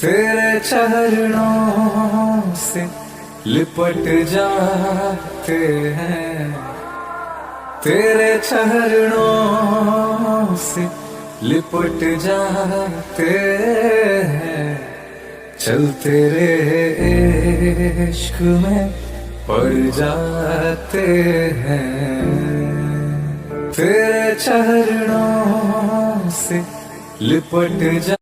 तेरे चरणों से लिपट जाते हैं, तेरे चरणों से लिपट जाते हैं, चल तेरे इश्क में पड़ जाते हैं। तेरे चरणों से लिपट जा